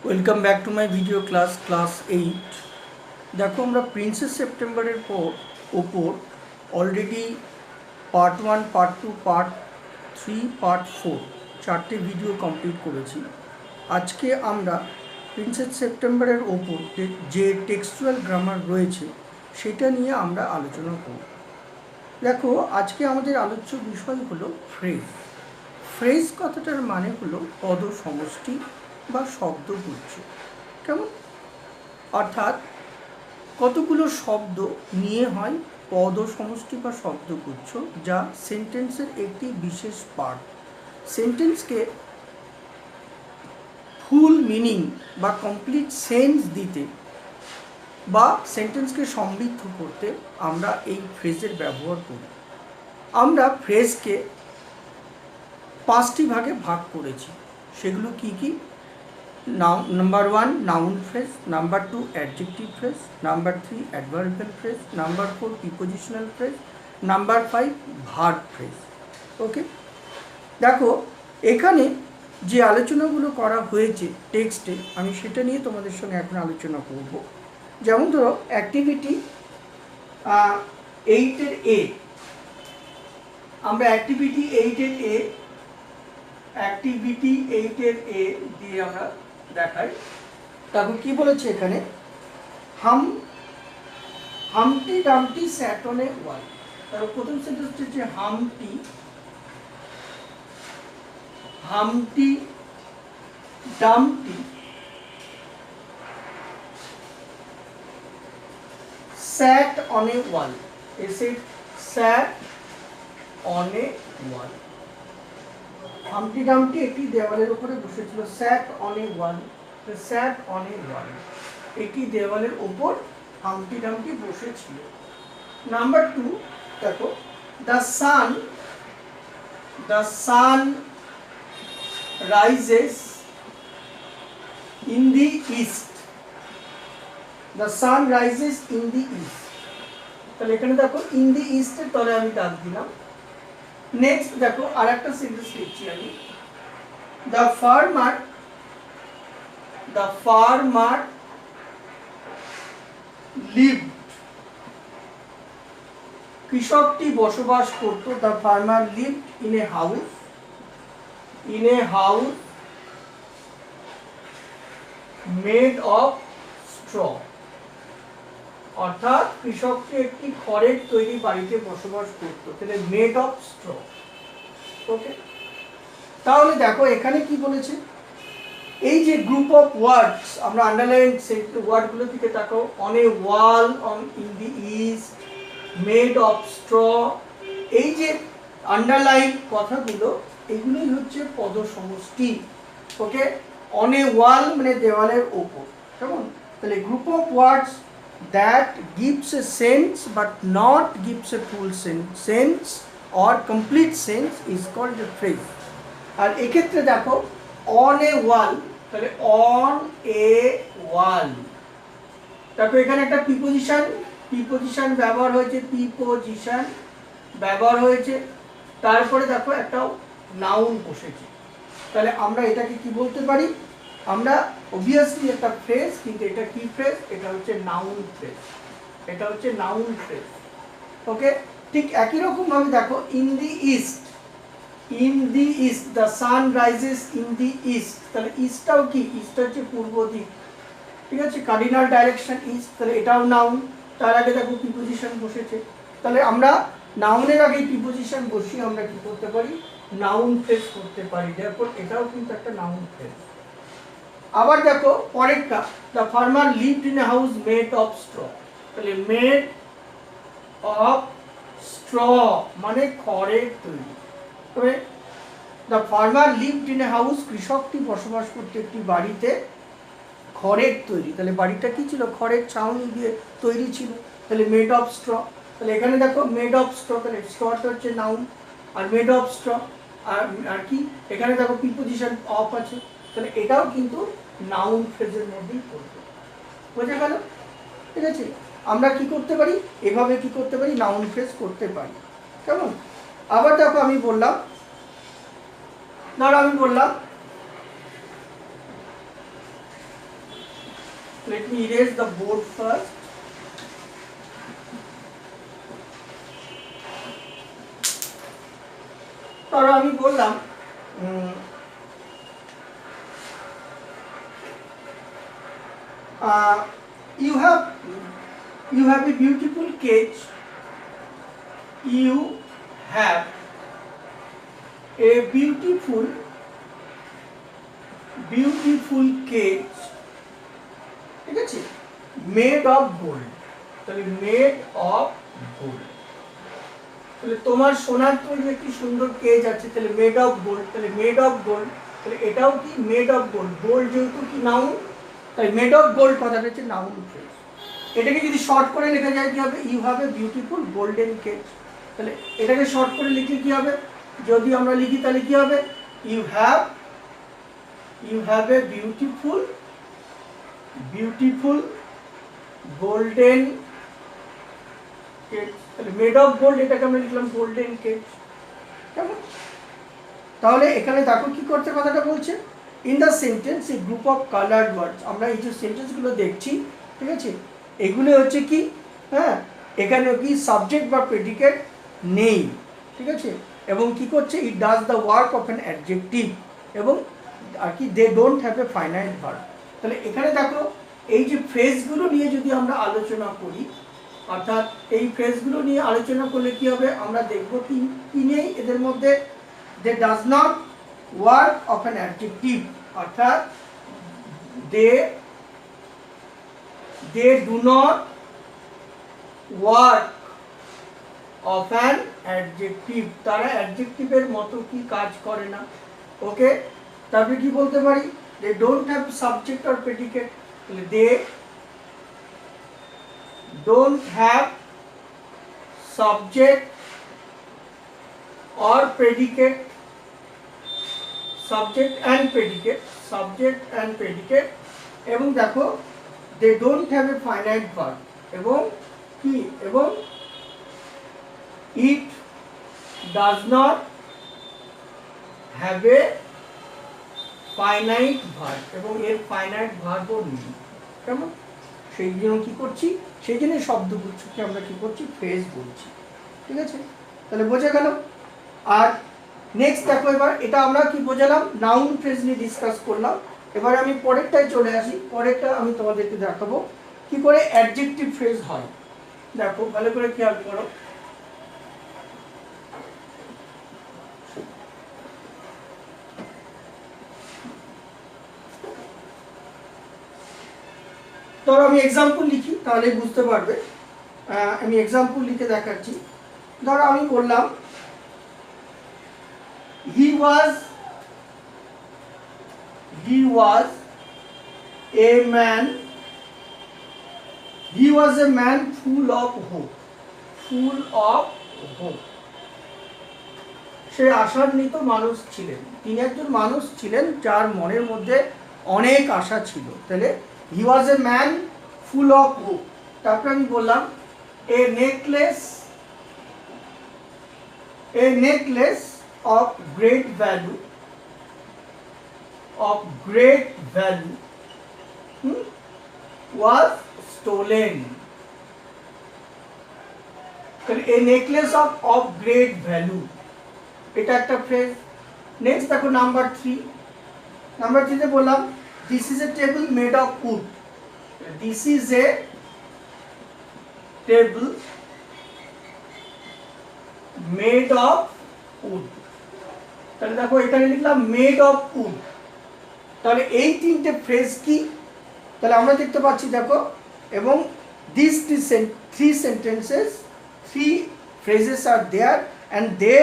Welcome back to my video class 8। দেখো আমরা princess সেপ্টেম্বরের ওপর already part 1, part 2, part 3, part 4 চারটে ভিডিও কমপ্লিট করেছি। আজকে আমরা প্রিন্সেস সেপ্টেম্বরের ওপর যে টেক্সচুয়াল গ্রামার রয়েছে সেটা নিয়ে আমরা আলোচনা করব। দেখো আজকে আমাদের আলোচ্য বিষয় হলো ফ্রেজ। ফ্রেজ কথাটার মানে হলো পদ সমষ্টি বা শব্দগুচ্ছ। কেমন? অর্থাৎ কতগুলো শব্দ নিয়ে হয় পদ সমষ্টি বা শব্দগুচ্ছ, যা সেন্টেন্সের একটি বিশেষ পার্ট। সেন্টেন্সকে ফুল মিনিং বা কমপ্লিট সেন্স দিতে বা সেন্টেন্সকে সমৃদ্ধ করতে আমরা এই ফ্রেজের ব্যবহার করি। আমরা ফ্রেজকে 5টি ভাগে ভাগ করেছি। সেগুলো কি কি? Number 1 noun phrase, number 2 adjective phrase, number 3 adverbial phrase, number 4 prepositional phrase, number 5 verb phrase. Okay, দেখো এখানে যে আলোচনাগুলো করা হয়েছে টেক্সটে, আমি সেটা নিয়ে তোমাদের সঙ্গে এখন আলোচনা করব। যেমন ধরো অ্যাক্টিভিটি 8-এর এ, আমরা অ্যাক্টিভিটি 8-এর এ দিয়ে আমরা দেখাই। তারপর কি বলেছে এখানে? Humpty Dumpty sat on a wall. তার প্রথম সেন্টেন্স হচ্ছে হামটি ডামটি sat on a wall. Is it sat on a wall? হামটি ডামটি একটি দেওয়ালের উপরে বসেছিল। sat on a wall. sat on a wall. একটি দেওয়ালের উপর হামটি ডামটি বসেছিল। নাম্বার 2 দেখো, the sun rises in the east. The sun rises in the east. তাহলে এখানে দেখো ইন দি ইস্ট এর তলে আমি দাগ দিলাম। নেক্সট দেখো আরেকটা সেন্টেন্স লিখছি আমি। The farmer lived. কৃষকটি বসবাস করত। The farmer lived in a house made of straw. অর্থাৎ কৃষকটি একটি খড়ের তৈরি বাড়িতে বসবাস করত। তাহলে মেড অফ স্ট্র। ওকে, তাহলে দেখো এখানে কি বলেছে? এই যে গ্রুপ অফ ওয়ার্ডস, আমরা আন্ডারলাইন ওয়ার্ডগুলো দিকে তাকাও। On a wall, in the east, made of straw, এই যে আন্ডারলাইন কথাগুলো, এগুলোই হচ্ছে পদ সমষ্টি। ওকে, অন এ ওয়াল মানে দেওয়ালের ওপর। কেমন? তাহলে group of words that gives a sense but not gives a full sense or complete sense is called a phrase. আর এক্ষেত্রে দেখো on a wall, তাহলে on a wall, তারপর এখানে একটা প্রিপোজিশন ব্যবহার হয়েছে, তারপরে দেখো একটা নাউন বসেছে। তাহলে আমরা এটাকে কি বলতে পারি? আমরা অবভিয়াসলি একটা ফ্রেজ, কিন্তু এটা কি ফ্রেজ? এটা হচ্ছে নাউন ফ্রেজ। ওকে, ঠিক একই রকম ভাবে দেখো in the east, the sun rises in the east. তাহলে ইস্টটাও কি? ইস্ট হচ্ছে পূর্ব দিক। ঠিক আছে, কার্ডিনাল ডাইরেকশন ইস্ট। তাহলে এটাও নাউন। তার আগে দেখো প্রিপোজিশন বসেছে। তাহলে আমরা নাউনের আগে প্রিপোজিশন বসিয়ে আমরা কি করতে পারি? নাউন ফ্রেজ করতে পারি। দেখো এটাও কিন্তু একটা নাউন ফ্রেজ। আবার দেখো পরেরটা, the farmer lived in a house made of straw. তাহলে মেড অফ স্ট্র মানে খড়ের তৈরি। তবে the farmer lived in a house, কৃষকটি বসবাস করতে একটি বাড়িতে খড়ের তৈরি। তাহলে বাড়িটা কি ছিল? খড়ের ছাউনি দিয়ে তৈরি ছিল। তাহলে মেড অফ স্ট্র। তাহলে এখানে দেখো মেড অফ স্ট্র, তাহলে স্ট্রটা হচ্ছে নাউন, আর মেড অফ স্ট্র আর কি এখানে দেখো প্রিপোজিশন অফ আছে। তাহলে এটাও কিন্তু নাউন ফ্রেজের মধ্যেই পড়বে। বোঝা গেল? ঠিক আছে, আমরা কি করতে পারি? এভাবে কি করতে পারি? নাউন ফ্রেজ করতে পারি। কেমন? আবার দেখো আমি বললাম let me erase the board first. ধরো আমি বললাম you have a beautiful cage. You have a beautiful cage, ঠিক আছে, made of gold. তাহলে made of gold, তাহলে তোমার সোনার তৈরি একটি সুন্দর কেজ আছে, তাহলে মেড অফ গোল্ড, তাহলে মেড অফ গোল্ড, তাহলে এটাও কি মেড অফ গোল্ড, গোল্ড যেহেতু কি নাউন, তাই মেড অফ গোল্ড কথাটা হচ্ছে নাউন ফ্রেজ। এটাকে যদি শর্ট করে লেখা যায় কি হবে, you have a beautiful golden cage. তাহলে এটাকে শর্ট করে লিখলে কি হবে, যদি আমরা লিখি তাহলে কি হবে, you have a beautiful golden cage. তাহলে মেড অফ গোল্ড, এটাকে আমরা লিখলাম গোল্ডেন কেজ। কেমন? তাহলে এখানে দেখো কি করতে কথাটা বলছে, in the sentence a group of coloured words. আমরা এই যে সেন্টেন্সগুলো দেখছি, ঠিক আছে, এগুলো হচ্ছে কি, হ্যাঁ, এখানে কি সাবজেক্ট বা প্রেডিকেট নেই, ঠিক আছে, এবং কি করছে, it does the work of an adjective, এবং আর কি they don't have a finite verb. তাহলে এখানে দেখো এই যে ফ্রেজগুলো নিয়ে যদি আমরা আলোচনা করি, অর্থাৎ এই ফ্রেজগুলো নিয়ে আলোচনা করলে কি হবে, আমরা দেখব কি নেই এদের মধ্যে, they does not work of an adjective, অর্থাৎ they do not work of an adjective, তারা অ্যাডজেক্টিভের মতো কি কাজ করে না। ওকে, তারপরে কি বলতে পারি, they don't have subject or predicate, তাহলে they don't have subject or predicate, subject and predicate, এবং দেখো they don't have a finite verb, এবং কি, এবং it does not have a finite verb, এবং এর finite verb ও নেই। কেমন? সেই জন্য কি করছি, সেই জন্য শব্দগুচ্ছকে আমরা কি করছি, ফ্রেজ বলছি, ঠিক আছে। তাহলে বোঝা গেল। আর নেক্সট দেখো, এবার এটা আমরা কি বোঝালাম, নাউন ফ্রেজ নিয়ে ডিসকাস করলাম। এবার আমি পরেরটায় চলে আসি, পরেরটা আমি তোমাদেরকে দেখাবো কি করে অ্যাডজেক্টিভ ফ্রেজ হয়। দেখো ভালো করে খেয়াল করো, ধরো আমি এক্সাম্পল লিখি তাহলে বুঝতে পারবে। আমি এক্সাম্পল লিখে দেখাচ্ছি। ধরো আমি বললাম he was a man full of hope, সে আশান্বিত মানুষ ছিলেন, তিনি একজন মানুষ ছিলেন যার মনের মধ্যে অনেক আশা ছিল। তাহলে he was a man full of hope। তারপরে আমি বললাম a necklace of great value was stolen। তাহলে a necklace of great value, এটা একটা ফ্রেজ। নেক্সট দেখো নাম্বার 3 তে বললাম this is a table made of wood, this is a table made of wood। তাহলে দেখো এখানে লিখলাম made of wood। তাহলে এই তিনটে ফ্রেজ কি, তাহলে আমরা দেখতে পাচ্ছি দেখো, এবং these three phrases are there and they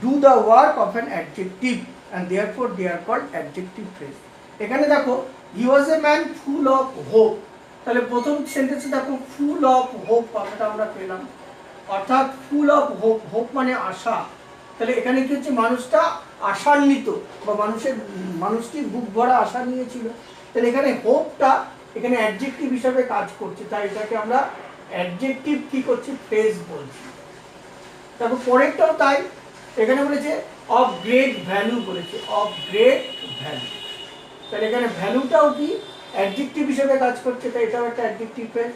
do the work of an adjective and therefore they are called adjective phrase। এখানে দেখো he was a man full of hope, তাহলে প্রথম সেন্টেন্সে দেখো ফুল অফ হোপ কথাটা আমরা পেলাম, অর্থাৎ ফুল অফ হোপ মানে আশা। তাহলে এখানে কি হচ্ছে, মানুষটা আশান্বিত বা মানুষটি বুক ভরা আশা নিয়েছিল। তাহলে এখানে হোপটা এখানে অ্যাডজেক্টিভ হিসাবে কাজ করছে, তাই এটাকে আমরা অ্যাডজেক্টিভ কি করছি, ফ্রেজ বলছি। তারপর পরেরটাও তাই, এখানে বলেছে অফ গ্রেট ভ্যালু বলেছে, অফ গ্রেট ভ্যালু। তাহলে এখানে ভ্যালুটাও কি অ্যাডজেক্টিভ হিসেবে কাজ করছে, তাই এটাও একটা অ্যাডজেক্টিভ ফ্রেজ।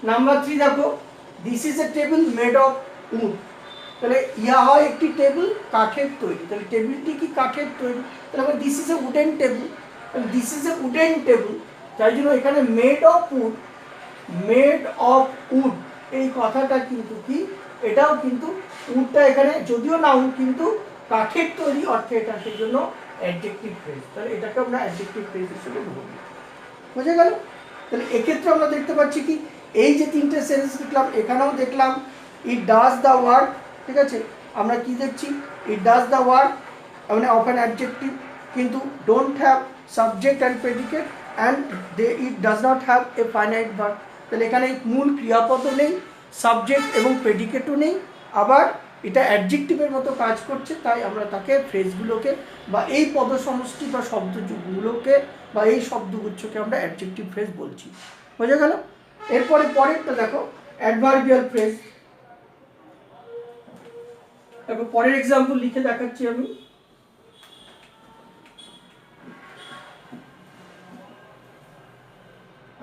নাম্বার 3 দেখো, this is a table made of wood. তাহলে ইয়া হয় একটি টেবিল কাঠের তৈরি, তাহলে টেবিলটি কি কাঠের তৈরি, তাহলে this is a wooden table, this is a wooden table, তাই জন্য এখানে made of wood, made of wood এই কথাটা কিন্তু কি, এটাও কিন্তু উডটা এখানে যদিও নাউন কিন্তু কাঠের তৈরি অর্থে এটা, সেই জন্য অ্যাডজেক্টিভ ফ্রেজ। তাহলে এটাকে আমরা অ্যাডজেক্টিভ ফ্রেজ হিসেবে বলি। বুঝে গেল? তাহলে এক্ষেত্রে আমরা দেখতে পাচ্ছি কি, এই যে তিনটে সেন্টেন্স দেখলাম, এখানেও দেখলাম ইট ডাজ দ্য ওয়ার্ক, ঠিক আছে, আমরা কি দেখছি, ইট ডাজ দ্য ওয়ার্ক মানে অফ অ্যান অ্যাডজেক্টিভ, কিন্তু don't have subject and predicate and it does not have a finite verb. তাহলে এখানে মূল ক্রিয়াপদও নেই, সাবজেক্ট এবং প্রেডিকেটও নেই, আবার এটা অ্যাডজেক্টিভের মতো কাজ করছে, তাই আমরা তাকে ফ্রেজগুলোকে বা এই পদসমষ্টি বা শব্দগুলোকে বা এই শব্দগুচ্ছকে আমরা অ্যাডজেক্টিভ ফ্রেজ বলছি। বোঝা গেল? এরপরে পরেরটা দেখো, অ্যাডভার্বিয়াল ফ্রেজ। দেখো পরের এক্সাম্পল লিখে দেখাচ্ছি আমি।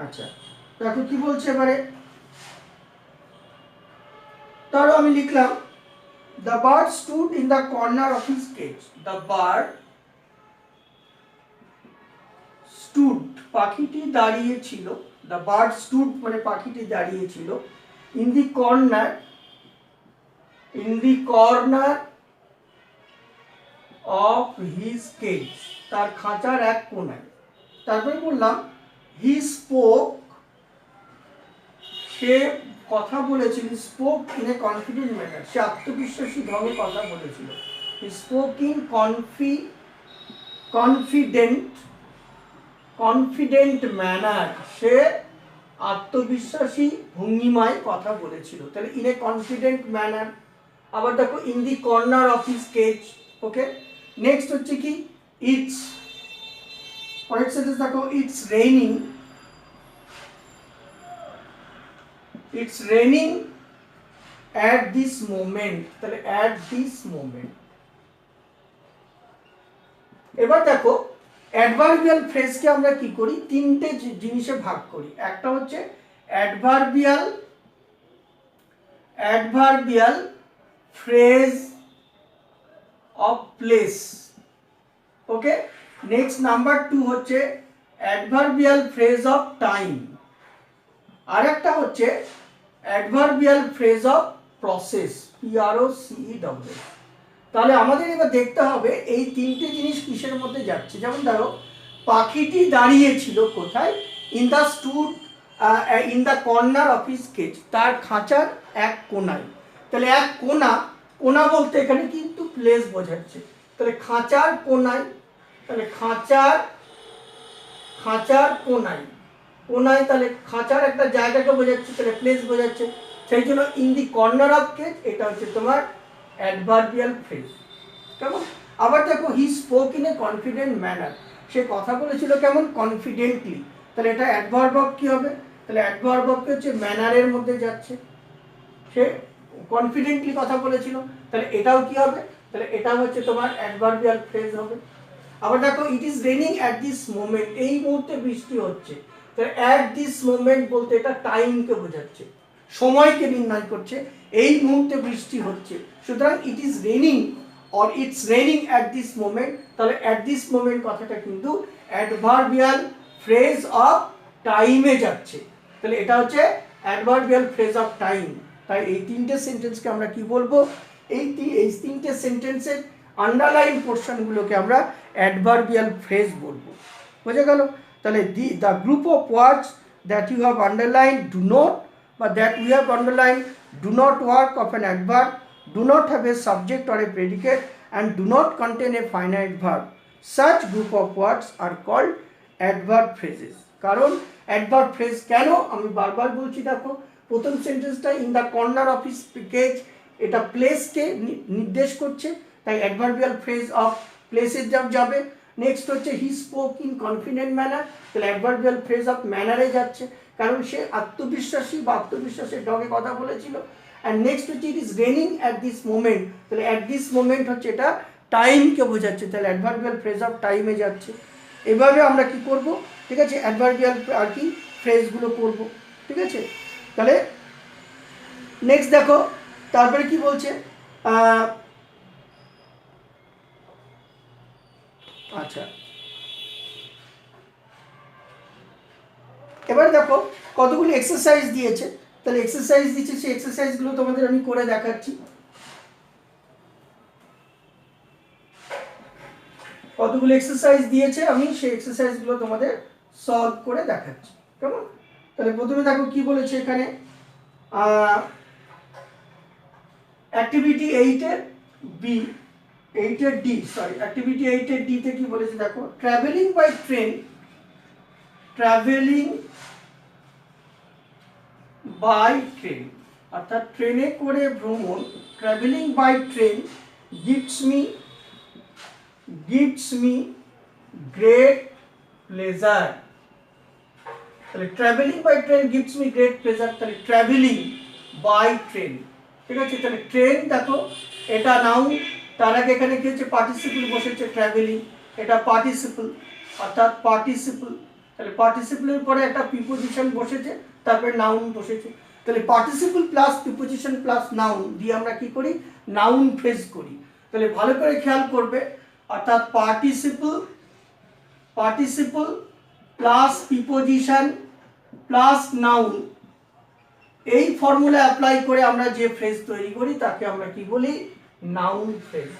আচ্ছা দেখো কি বলছে এবারে, ধরো আমি লিখলাম the bird stood in the corner of his cage. The bird stood, পাখিটি দাঁড়িয়ে ছিল, the bird stood মানে পাখিটি দাঁড়িয়ে ছিল, in the corner of his cage, তার খাঁচার এক কোণায়। তারপরে বললাম he spoke, সে কথা বলেছিল, spoke in a confident manner, সে আত্মবিশ্বাসী ঢঙে কথা বলেছিল, স্পোক ইন কনফিডেন্ট ম্যানার, সে আত্মবিশ্বাসী ভঙ্গিমায় কথা বলেছিল, তাহলে ইন এ কনফিডেন্ট ম্যানার। আবার দেখো in the corner of his cage, okay. Next হচ্ছে কি, ইটস, পরের সেন্টেন্স দেখো, it's raining, it's raining at this moment, তাহলে at this moment। এবার দেখো অ্যাডভার্বিয়াল ফ্রেজকে আমরা কি করি, তিনটে জিনিসে ভাগ করি। একটা হচ্ছে adverbial phrase of place, okay. Next number 2 হচ্ছে অ্যাডভার্বিয়াল ফ্রেজ অফ টাইম, আর একটা হচ্ছে adverbial phrase of process, PROCES। তাহলে আমাদের এবার দেখতে হবে এই তিনটে জিনিস কিসের মধ্যে যাচ্ছে। যেমন ধরো পাখিটি দাঁড়িয়েছিল কোথায়, in the corner of his cage, তার খাঁচার এক কোণায়। তাহলে এক কোণা বলতে এখানে কিন্তু প্লেস বোঝাচ্ছে, তাহলে খাঁচার কোণায়, তাহলে খাঁচার কোণায়, তাহলে খাঁচার একটা জায়গাকে বোঝাচ্ছে, তাহলে প্লেস বোঝাচ্ছে, সেই জন্য in the corner of cage এটা হচ্ছে তোমার অ্যাডভার্বিয়াল ফ্রেজ, কেমন। আবার দেখো he spoke in a confident manner, সে কথা বলেছিল কেমন, কনফিডেন্টলি, তাহলে এটা অ্যাডভার্ব অফ কি হবে, তাহলে অ্যাডভার্ব অফ হচ্ছে ম্যানারের মধ্যে যাচ্ছে, সে কনফিডেন্টলি কথা বলেছিল, তাহলে এটাও কি হবে, তাহলে এটা হচ্ছে তোমার অ্যাডভার্বিয়াল ফ্রেজ হবে। আবার দেখো it is raining at this moment, এই মুহূর্তে বৃষ্টি হচ্ছে, তাহলে অ্যাট দিস মোমেন্ট বলতে এটা টাইমকে বোঝাচ্ছে, সময়কে নির্ণয় করছে, এই মুহূর্তে বৃষ্টি হচ্ছে, সুতরাং it is raining or it's raining at this moment, তাহলে অ্যাট দিস মোমেন্ট কথাটা কিন্তু অ্যাডভার্বিয়াল ফ্রেজ অফ টাইমে যাচ্ছে, তাহলে এটা হচ্ছে অ্যাডভার্বিয়াল ফ্রেজ অফ টাইম। তাই এই তিনটে সেন্টেন্সকে আমরা কি বলবো, এই তিনটে সেন্টেন্সের আন্ডারলাইন পোর্শনগুলোকে আমরা অ্যাডভার্বিয়াল ফ্রেজ বলবো। বোঝা গেল? তাহলে the group of words that you have underline do not, বা that we have underline do not work of an adverb, do not have a subject or a predicate, and do not contain a finite verb. Such group of words are called adverb phrases. কারণ adverb phrase কেন আমি বারবার বলছি, দেখো প্রথম সেন্টেন্সটা in the corner of his cage, এটা প্লেসকে নির্দেশ করছে, তাই অ্যাডভার্বিয়াল ফ্রেজ অফ প্লেসের যাবে। নেক্সট হচ্ছে হি স্পোক ইন কনফিডেন্ট ম্যানার, তাহলে অ্যাডভার্বিয়াল ফ্রেজ অফ ম্যানারে যাচ্ছে, কারণ সে আত্মবিশ্বাসী বা আত্মবিশ্বাসের ঢঙে কথা বলেছিল। অ্যান্ড নেক্সট হচ্ছে it is raining at this moment, তাহলে অ্যাট দিস মোমেন্ট হচ্ছে এটা টাইমকে বোঝাচ্ছে, তাহলে অ্যাডভার্বিয়াল ফ্রেজ অফ টাইমে যাচ্ছে। এভাবে আমরা কি করব, ঠিক আছে, অ্যাডভার্বিয়াল আর কি ফ্রেজগুলো করব, ঠিক আছে। তাহলে নেক্সট দেখো তারপরে কি বলছে, আচ্ছা এবার দেখো কতগুলো এক্সারসাইজ দিয়েছে, তাহলে এক্সারসাইজ দিচ্ছে, সেই এক্সারসাইজগুলো তোমাদের আমি করে দেখাচ্ছি। কতগুলো এক্সারসাইজ দিয়েছে আমি সেই এক্সারসাইজগুলো তোমাদের সলভ করে দেখাচ্ছি, কেমন। তাহলে প্রথমে দেখো কি বলেছে এখানে, অ্যাক্টিভিটি 8 এর বি, 8 এর ডি, সরি অ্যাক্টিভিটি 8 এর ডি তে কি বলেছে দেখো, travelling by train, travelling by train অর্থাৎ ট্রেনে করে ভ্রমণ, travelling by train gives me great pleasure। তাহলে travelling by train gives me great pleasure, তাহলে ট্রাভেলিং বাই ট্রেন, ঠিক আছে। তাহলে ট্রেন দেখো এটা নাউন, তার আগে এখানে কি হচ্ছে পার্টিসিপল বসেছে, ট্রাভেলিং এটা পার্টিসিপল অর্থাৎ পার্টিসিপল, তাহলে পার্টিসিপলের পরে একটা প্রিপোজিশন বসেছে, তারপরে নাউন বসেছে, তাহলে participle plus preposition plus noun দিয়ে আমরা কি করি, নাউন ফ্রেজ করি। তাহলে ভালো করে খেয়াল করবে, অর্থাৎ participle plus preposition plus noun, এই ফর্মুলা অ্যাপ্লাই করে আমরা যে ফ্রেজ তৈরি করি তাকে আমরা কি বলি, নাউন ফ্রেজ।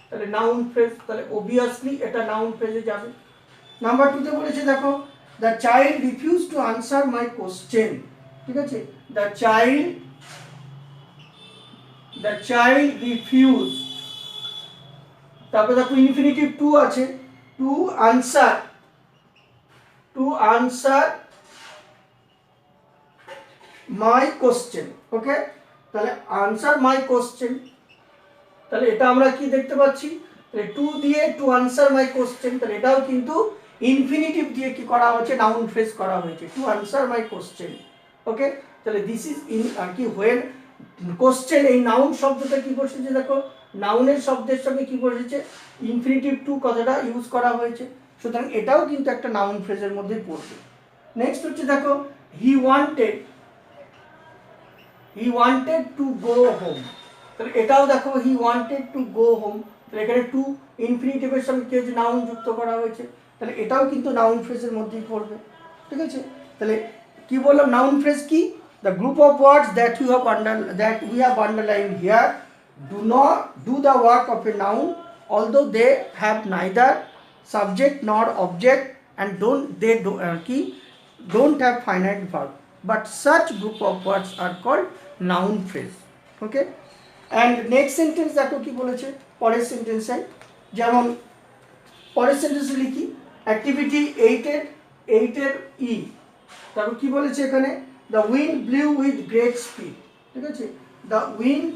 তাহলে নাউন ফ্রেজ, তাহলে অবভিয়াসলি এটা নাউন ফ্রেজে যাবে। নাম্বার 2 তে বলেছে দেখো, the child refuse to answer my question, ঠিক আছে, দ্য চাইল্ড রিফিউজ, তারপরে দেখো ইনফিনিটিভ টু আছে, টু আনসার মাই কোশ্চেন, ওকে। তাহলে আনসার মাই কোশ্চেন, তাহলে এটা আমরা কি দেখতে পাচ্ছি, তাহলে টু দিয়ে টু আনসার মাই কোশ্চেন, তাহলে এটাও কিন্তু ইনফিনিটিভ দিয়ে কি করা হয়েছে, নাউন ফ্রেজ করা হয়েছে, টু আনসার মাই কোশ্চেন, ওকে। তাহলে দিস ইজ ইন আর কি হোয়েন কোশ্চেন, এই নাউন শব্দটা কি বসেছে দেখো, নাউনের শব্দের সঙ্গে কি বসেছে, ইনফিনিটিভ টু কথাটা ইউজ করা হয়েছে, সুতরাং এটাও কিন্তু একটা নাউন ফ্রেজের মধ্যে পড়বে। নেক্সট হচ্ছে দেখো, he wanted to go home, তাহলে এটাও দেখো he wanted to go home, তাহলে এখানে টু ইনফিনিটিভের সঙ্গে কি হয়েছে, নাউন যুক্ত করা হয়েছে, তাহলে এটাও কিন্তু নাউন ফ্রেজের মধ্যেই পড়বে, ঠিক আছে। তাহলে কি বললাম, নাউন ফ্রেজ কি, the group of words that we have underlined here do not do the work of a noun, although they have neither subject nor object and don't have finite verb, but such group of words are called noun phrase, okay। and next sentence দেখো কি বলেছে, পরের সেন্টেন্সে, যেমন পরের সেন্টেন্সে লিখি, activity 8 এর ই, তারপর কি বলেছে এখানে, the wind blew with great speed, ঠিক আছে, the wind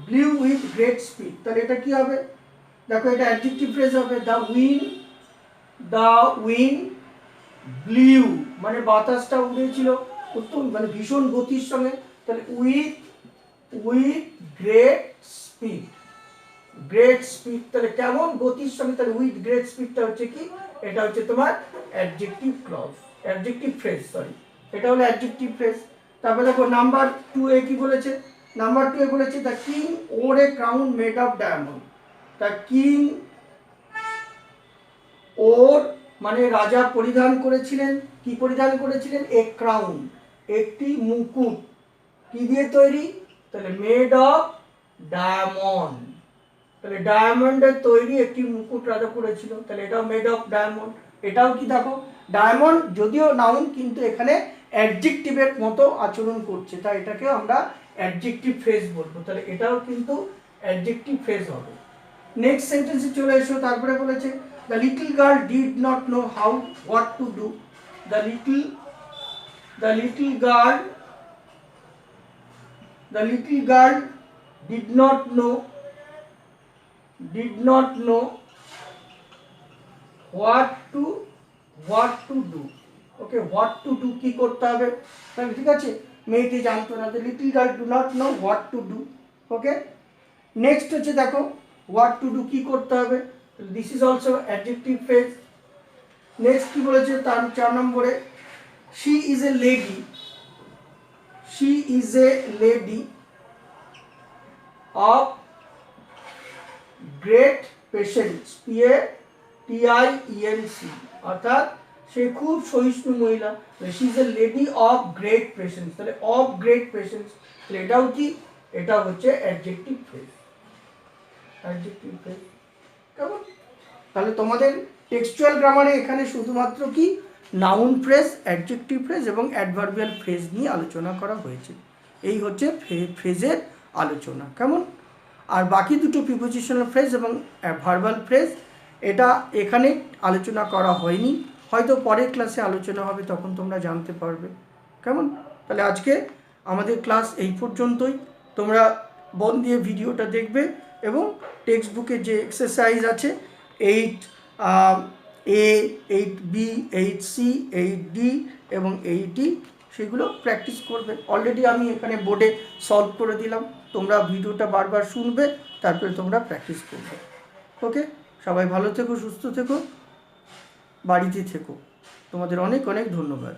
blew with great speed, তাহলে এটা কি হবে দেখো, এটা অ্যাডজেক্টিভ ফ্রেজ হবে, the wind blew মানে বাতাসটা উড়েছিল উত্তম মানে ভীষণ গতির সঙ্গে, তাহলে with great speed, তাহলে কেমন গতির সঙ্গে, তাহলে উইথ গ্রেট স্পিডটা হচ্ছে কি, এটা হচ্ছে তোমার adjective clause, adjective phrase, sorry এটা হলো অ্যাডজেক্টিভ ফ্রেজ। তারপরে দেখো নাম্বার 2 এ কি বলেছে, নাম্বার 2 এ বলেছে the king wore a crown made of diamond, the king wore মানে রাজা পরিধান করেছিলেন, কি পরিধান করেছিলেন, এ ক্রাউন একটি মুকুট, কি দিয়ে তৈরি, তাহলে মেড অফ ডায়মন্ড, তাহলে ডায়মন্ডের তৈরি একটি মুকুট রাজা পরেছিল, তাহলে এটাও মেড অফ ডায়মন্ড, এটাও কি দেখো ডায়মন্ড যদিও নাউন কিন্তু এখানে অ্যাডজেক্টিভের মতো আচরণ করছে, তাই এটাকে আমরা অ্যাডজেক্টিভ ফ্রেজ বলবো, তাহলে এটাও কিন্তু অ্যাডজেক্টিভ ফ্রেজ হবে। নেক্সট সেন্টেন্সে চলে এসো, তারপরে বলেছে the little girl did not know what to do, the little girl did not know what to do, okay, what to do কি করতে হবে, তাহলে ঠিক আছে, মেয়েটি জানতো না, little girl do not know what to do, okay. Next হচ্ছে দেখো হোয়াট টু ডু কি করতে হবে, this is also adjective phrase, next কি বলেছে তার 4 নম্বরে, she is a lady, she is a lady of great patience, PATIENC, অর্থাৎ সে খুব সহিষ্ণু মহিলা। She is a lady of great patience, তাহলে অফ গ্রেট পেশেন্স, তাহলে এটাও কি, এটা হচ্ছে অ্যাডজেক্টিভ ফ্রেজ, অ্যাডজেক্টিভ ফ্রেজ। কেমন? তাহলে তোমাদের টেক্সচুয়াল গ্রামারে এখানে শুধুমাত্র কি নাউন ফ্রেজ, অ্যাডজেক্টিভ ফ্রেজ এবং অ্যাডভার্বিয়াল ফ্রেজ নিয়ে আলোচনা করা হয়েছে। এই হচ্ছে ফ্রেজের আলোচনা। কেমন? আর বাকি দুটো প্রিপোজিশনাল ফ্রেজ এবং ভার্বাল ফ্রেজ এটা এখানে আলোচনা করা হয়নি, হয়তো পরের ক্লাসে আলোচনা হবে, তখন তোমরা জানতে পারবে। কেমন? তাহলে আজকে আমাদের ক্লাস এই পর্যন্তই। তোমরা মন দিয়ে ভিডিওটা দেখবে এবং টেক্সট বুকে যে এক্সারসাইজ আছে 8A, 8B, 8C, 8D এবং 8E সেগুলো প্র্যাকটিস করবে। অলরেডি আমি এখানে বোর্ডে সলভ করে দিলাম, তোমরা ভিডিওটা বারবার শুনবে, তারপরে তোমরা প্র্যাকটিস করবে। ওকে, সবাই ভালো থেকো, সুস্থ থেকো, বাড়িতে থেকো। তোমাদের অনেক অনেক ধন্যবাদ।